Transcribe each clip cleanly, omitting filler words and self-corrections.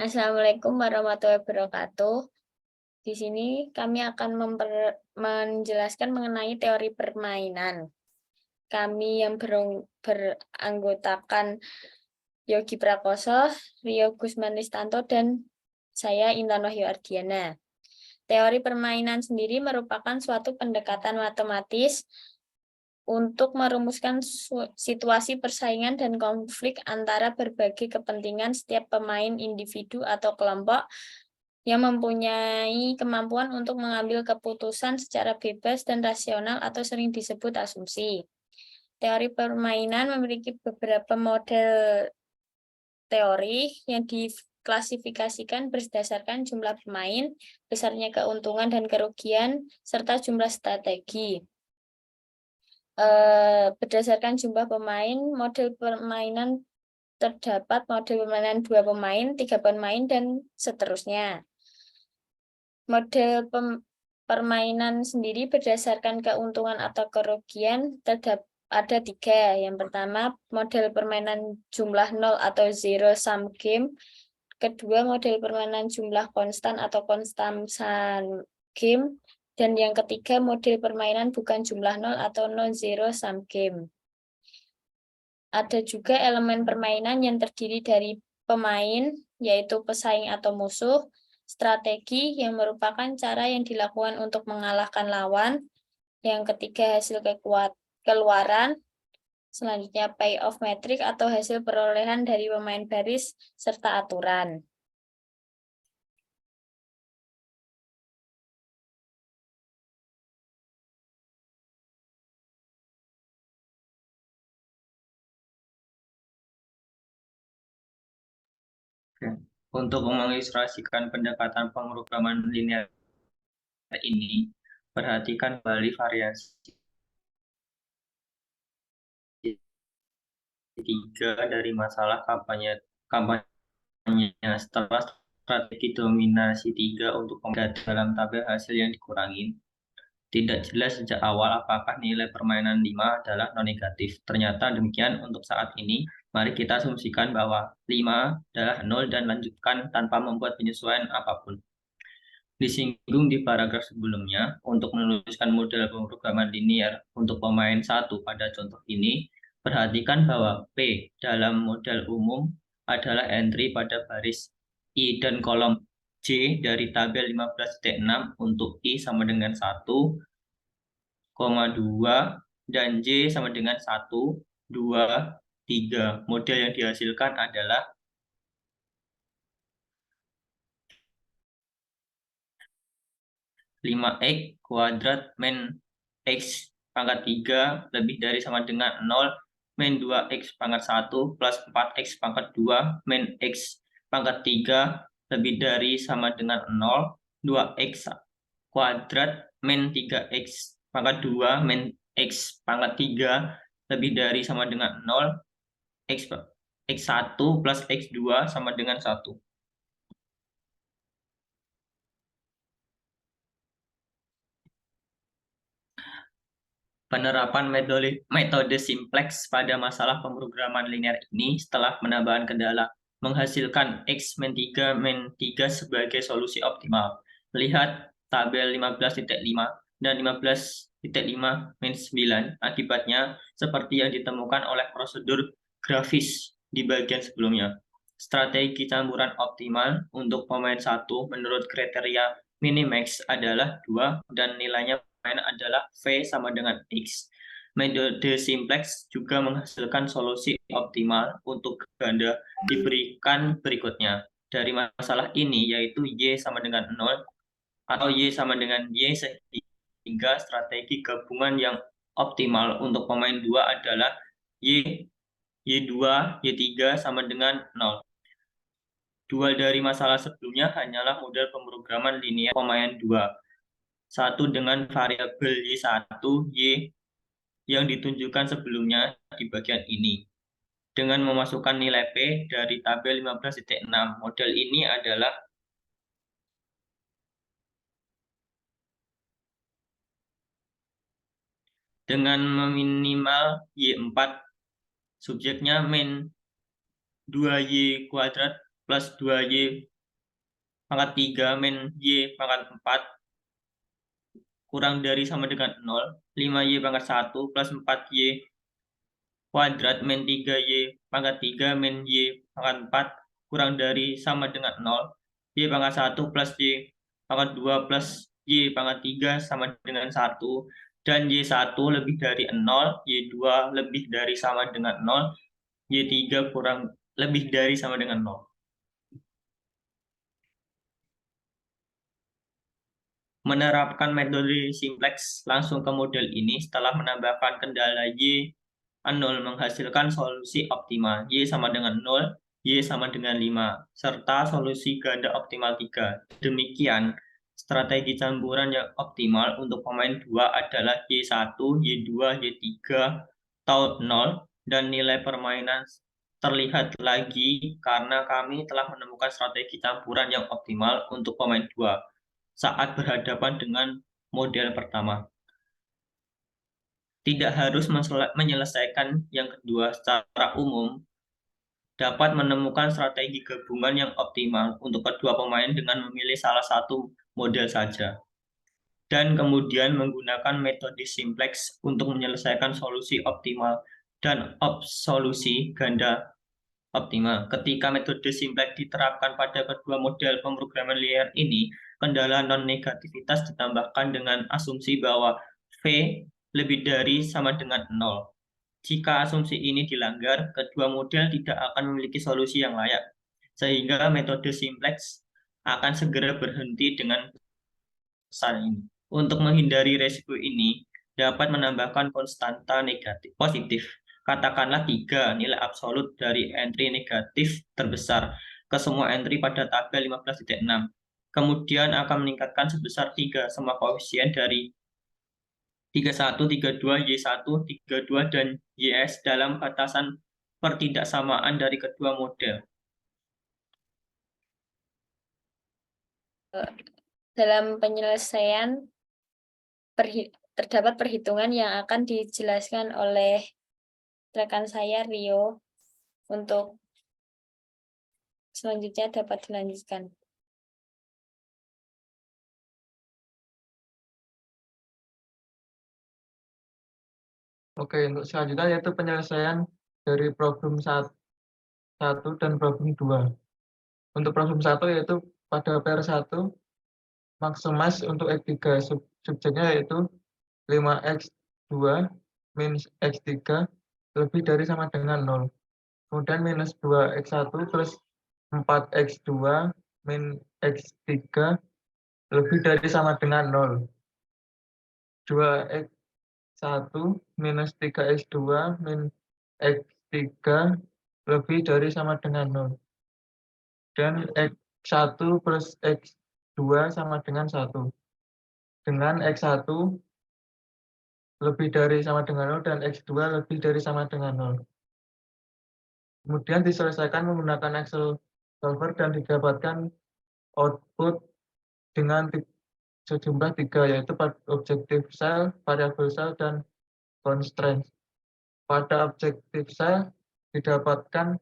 Assalamualaikum warahmatullahi wabarakatuh. Di sini kami akan menjelaskan mengenai teori permainan. Kami yang beranggotakan Yogi Prakoso, Rio Gusman Listanto, dan saya Intan Wahyu Ardiana. Teori permainan sendiri merupakan suatu pendekatan matematis untuk merumuskan situasi persaingan dan konflik antara berbagai kepentingan setiap pemain individu atau kelompok yang mempunyai kemampuan untuk mengambil keputusan secara bebas dan rasional atau sering disebut asumsi. Teori permainan memiliki beberapa model teori yang diklasifikasikan berdasarkan jumlah pemain, besarnya keuntungan dan kerugian, serta jumlah strategi. Berdasarkan jumlah pemain, model permainan terdapat model permainan 2 pemain, 3 pemain, dan seterusnya. Model permainan sendiri berdasarkan keuntungan atau kerugian ada 3. Yang pertama, model permainan jumlah 0 atau zero sum game. Kedua, model permainan jumlah konstan atau constant sum game. Dan yang ketiga, model permainan bukan jumlah 0 atau non-zero sum game. Ada juga elemen permainan yang terdiri dari pemain, yaitu pesaing atau musuh, strategi yang merupakan cara yang dilakukan untuk mengalahkan lawan, yang ketiga hasil keluaran, selanjutnya payoff metrik atau hasil perolehan dari pemain baris, serta aturan. Untuk mengilustrasikan pendekatan pemrograman linear ini, perhatikan kembali variasi 3 dari masalah kampanye setelah strategi dominasi 3 untuk dalam tabel hasil yang dikurangi. Tidak jelas sejak awal apakah nilai permainan 5 adalah non-negatif. Ternyata demikian untuk saat ini. Mari kita asumsikan bahwa 5 adalah 0 dan lanjutkan tanpa membuat penyesuaian apapun. Disinggung di paragraf sebelumnya, untuk menuliskan model pemrograman linear untuk pemain 1 pada contoh ini, perhatikan bahwa P dalam model umum adalah entry pada baris I dan kolom J dari tabel 15.6 untuk I sama dengan 1, 2, dan J sama dengan 1, 2, 3. Model yang dihasilkan adalah 5x kuadrat min x pangkat 3 lebih dari sama dengan 0 min 2x pangkat 1 plus 4x pangkat 2 min x pangkat 3 lebih dari sama dengan 0, 2x kuadrat min 3x pangkat 2 min x pangkat 3 lebih dari sama dengan 0, x1 plus x2 sama dengan 1. Penerapan metode simplex pada masalah pemrograman linear ini setelah penambahan kendala menghasilkan X min 3 min 3 sebagai solusi optimal. Lihat tabel 15.5 dan 15.5 min 9. Akibatnya seperti yang ditemukan oleh prosedur grafis di bagian sebelumnya. Strategi campuran optimal untuk pemain 1 menurut kriteria minimax adalah 2 dan nilainya adalah V sama dengan X. Metode simplex juga menghasilkan solusi optimal untuk ganda diberikan berikutnya. Dari masalah ini yaitu Y sama dengan 0 atau Y sama dengan Y, sehingga strategi gabungan yang optimal untuk pemain 2 adalah Y2, Y3 sama dengan 0. Dua dari masalah sebelumnya hanyalah model pemrograman linear pemain 2. Satu dengan variabel Y1, Y yang ditunjukkan sebelumnya di bagian ini. Dengan memasukkan nilai P dari tabel 15.6, model ini adalah dengan meminimal Y4, subjeknya min 2Y kuadrat plus 2Y pangkat 3 min Y pangkat 4 kurang dari sama dengan 0, 5Y pangkat 1 plus 4Y kuadrat min 3Y pangkat 3 min Y pangkat 4 kurang dari sama dengan 0, Y pangkat 1 plus Y pangkat 2 plus Y pangkat 3 sama dengan 1, dan Y1 lebih dari 0, Y2 lebih dari sama dengan 0, Y3 kurang lebih dari sama dengan 0. Menerapkan metode simplex langsung ke model ini setelah menambahkan kendala Y0 menghasilkan solusi optimal Y sama dengan 0, Y sama dengan 5, serta solusi ganda optimal 3. Demikian, strategi campuran yang optimal untuk pemain 2 adalah Y1, Y2, Y3, atau 0, dan nilai permainan terlihat lagi karena kami telah menemukan strategi campuran yang optimal untuk pemain 2 saat berhadapan dengan model pertama. Tidak harus menyelesaikan yang kedua. Secara umum, dapat menemukan strategi gabungan yang optimal untuk kedua pemain dengan memilih salah satu model saja, dan kemudian menggunakan metode simplex untuk menyelesaikan solusi optimal dan solusi ganda optimal. Ketika metode simplex diterapkan pada kedua model pemrograman linear ini, kendala non-negativitas ditambahkan dengan asumsi bahwa V lebih dari sama dengan 0. Jika asumsi ini dilanggar, kedua model tidak akan memiliki solusi yang layak, sehingga metode simplex akan segera berhenti dengan pesan ini. Untuk menghindari resiko ini, dapat menambahkan konstanta negatif positif, katakanlah 3 nilai absolut dari entry negatif terbesar ke semua entry pada tabel 15.6. Kemudian akan meningkatkan sebesar 3 semua koefisien dari 31, 32, Y1, 32, dan YS dalam batasan pertidaksamaan dari kedua model. Dalam penyelesaian terdapat perhitungan yang akan dijelaskan oleh rekan saya Rio. Untuk selanjutnya dapat dilanjutkan. Oke, untuk selanjutnya yaitu penyelesaian dari problem 1 dan problem 2. Untuk problem 1 yaitu pada PR1 maximize untuk X3, subjeknya yaitu 5X2 min X3 lebih dari sama dengan 0. Kemudian minus 2X1 plus 4X2 min X3 lebih dari sama dengan 0. 2X1 minus 3X2 min X3 lebih dari sama dengan 0. Dan X1 plus X2 sama dengan 1. Dengan X1 lebih dari sama dengan 0 dan X2 lebih dari sama dengan 0. Kemudian diselesaikan menggunakan Excel solver dan didapatkan output dengan sejumlah 3, yaitu objective cell, variable cell, dan constraint. Pada objective cell didapatkan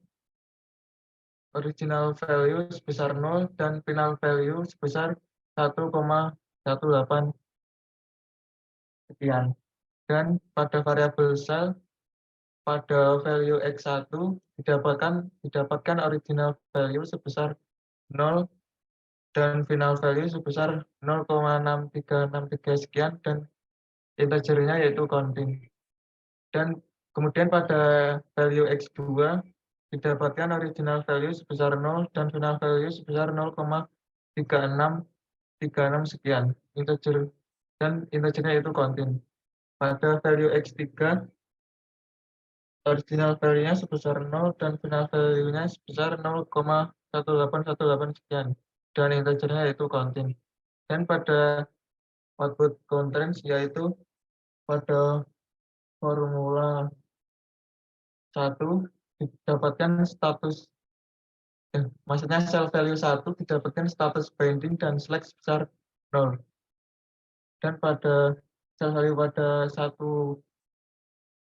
original value sebesar 0 dan final value sebesar 1,18 sekian. Dan pada variable cell, pada value X1 didapatkan original value sebesar 0 dan final value sebesar 0,6363 sekian, dan integernya yaitu counting. Dan kemudian pada value X2 didapatkan original value sebesar 0 dan final value sebesar 0,3636 sekian, integer, dan integernya yaitu counting. Pada value X3 original value-nya sebesar 0 dan final value-nya sebesar 0,1818 sekian, dan integernya yaitu counting. Dan pada output constraints yaitu pada formula 1 didapatkan maksudnya cell value 1 didapatkan status binding dan slack sebesar 0. Dan pada cell value pada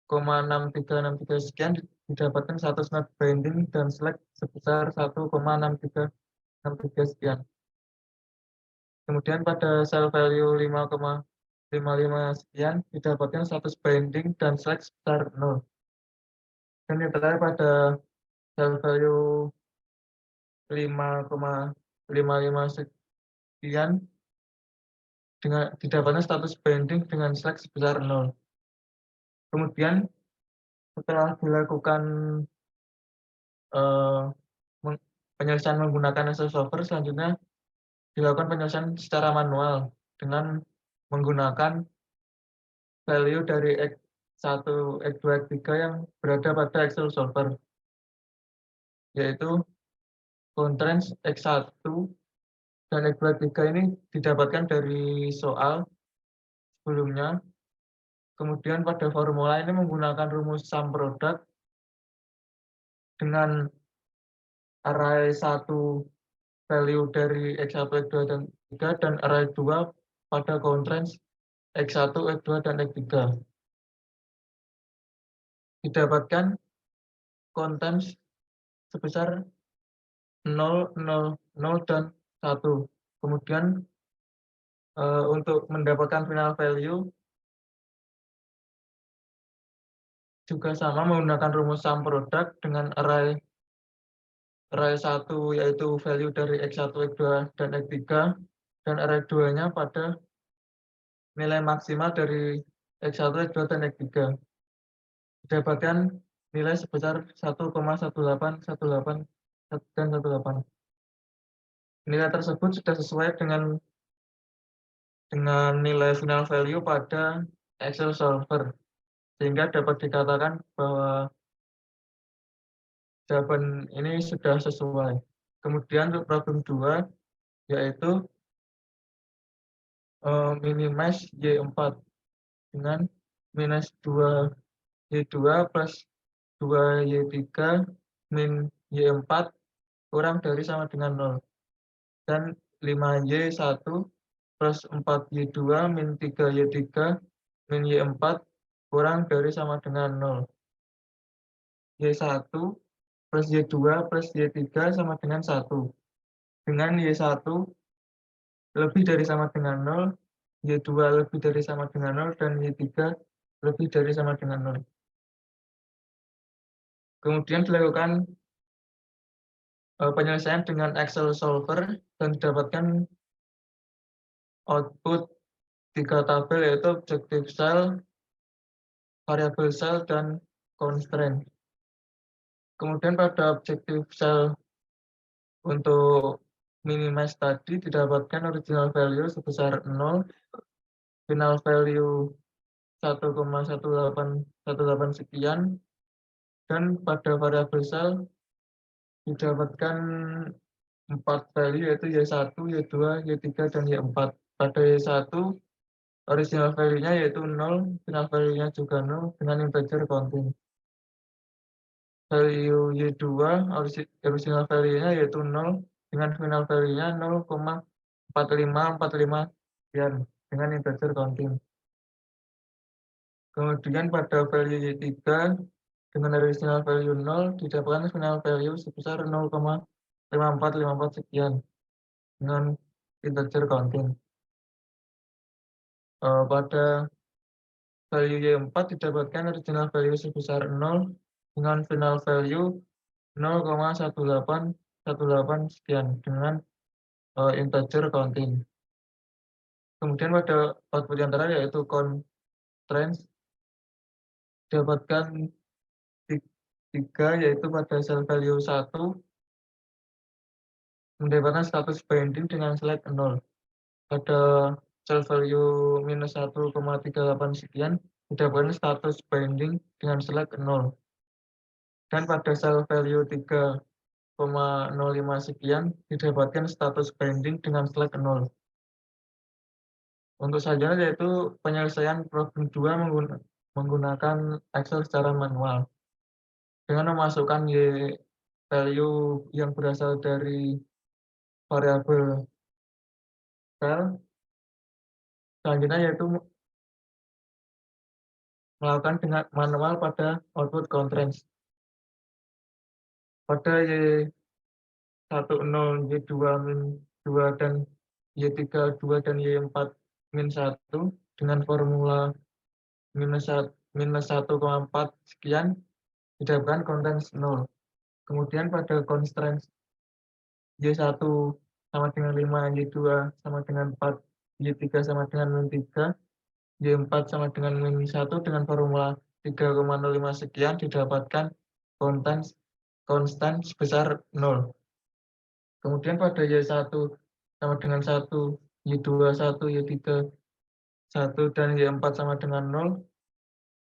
1,6363 sekian didapatkan status not binding dan slack sebesar 1,6363 sekian. Kemudian pada cell value 5,55 sekian didapatkan status binding dan select sebesar 0. Dan yang terakhir pada cell value 5,55 sekian dengan didapatkan status binding dengan select sebesar 0. Kemudian setelah dilakukan penyelesaian menggunakan Excel solver, selanjutnya dilakukan penyelesaian secara manual dengan menggunakan value dari X1, X2, X3 yang berada pada Excel solver, yaitu constraints X1 dan X2, X3 ini didapatkan dari soal sebelumnya. Kemudian pada formula ini menggunakan rumus sum product dengan array 1 value dari X1, X2, dan X3, dan array 2 pada constraints X1, X2, dan X3. Didapatkan contents sebesar 0, 0, 0, dan 1. Kemudian untuk mendapatkan final value juga sama menggunakan rumus sum product dengan array 1 yaitu value dari X1, X2, dan X3, dan array 2-nya pada nilai maksimal dari X1, X2, dan X3. Didapatkan nilai sebesar 1,1818 dan 18. Nilai tersebut sudah sesuai dengan nilai final value pada Excel solver, sehingga dapat dikatakan bahwa jawaban ini sudah sesuai. Kemudian untuk problem 2 yaitu minimize Y4 dengan minus 2Y2 plus 2Y3 min Y4 kurang dari sama dengan 0. Dan 5Y1 plus 4Y2 min 3Y3 min Y4 kurang dari sama dengan 0. Y1 plus Y2 plus Y3 sama dengan 1. Dengan Y1 lebih dari sama dengan 0, Y2 lebih dari sama dengan 0, dan Y3 lebih dari sama dengan 0. Kemudian dilakukan penyelesaian dengan Excel solver dan didapatkan output 3 tabel yaitu objective cell, variable cell, dan constraint. Kemudian pada objective cell untuk minimize tadi didapatkan original value sebesar 0, final value 1,1818 sekian, dan pada variable cell didapatkan 4 value yaitu Y1, Y2, Y3, dan Y4. Pada Y1 original value-nya yaitu 0, final value-nya juga 0 dengan integer continue. Value Y2 original value-nya yaitu 0 dengan final value-nya 0,4545 sekian dengan integer continue. Kemudian pada value Y3 dengan original value 0 didapatkan final value sebesar 0,5454 sekian dengan integer continue. Pada value Y4 didapatkan original value sebesar 0 dengan final value 0,1818 sekian dengan integer continue. Kemudian pada output yang terakhir yaitu constraints didapatkan 3 yaitu pada cell value 1 mendapatkan status binding dengan select 0. Pada cell value minus 1,38 sekian didapatkan status binding dengan select 0. Dan pada cell value 3,05 sekian didapatkan status binding dengan select 0. Untuk selanjutnya yaitu penyelesaian problem 2 menggunakan Excel secara manual. Dengan memasukkan Y value yang berasal dari variabel cell, selanjutnya yaitu melakukan dengan manual pada output constraints. Pada Y10, Y2, min 2, dan Y3, 2, dan Y4 min 1 dengan formula minus 1,4 sekian didapatkan konten 0. Kemudian pada constraint Y1 sama dengan 5, Y2 sama dengan 4, Y3 sama dengan min 3, Y4 sama dengan min 1 dengan formula 3,05 sekian didapatkan konstan sebesar 0. Kemudian pada Y1 sama dengan 1, Y2 1, Y3 1, dan Y4 sama dengan 0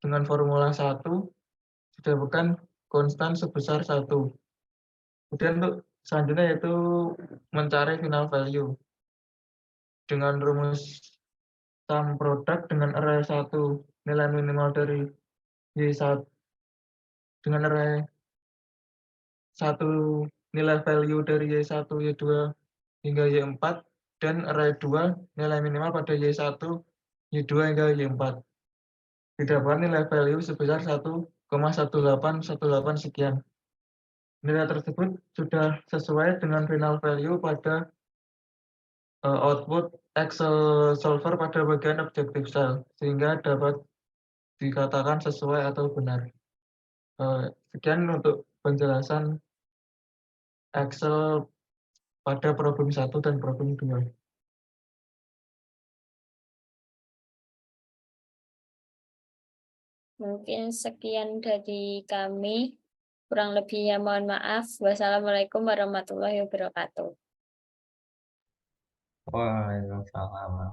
dengan formula 1 didapatkan konstan sebesar 1. Kemudian untuk selanjutnya yaitu mencari final value dengan rumus sum product dengan array 1 nilai minimal dari Y1 dengan array 1 nilai value dari Y1, Y2 hingga Y4 dan array 2 nilai minimal pada Y1, Y2 hingga Y4. Didapatkan nilai value sebesar 1,1818 sekian. Nilai tersebut sudah sesuai dengan final value pada output Excel solver pada bagian objective cell, sehingga dapat dikatakan sesuai atau benar. Sekian untuk penjelasan Excel pada problem 1 dan problem 2. Mungkin sekian dari kami. Kurang lebihnya mohon maaf. Wassalamualaikum warahmatullahi wabarakatuh. Waalaikumsalam.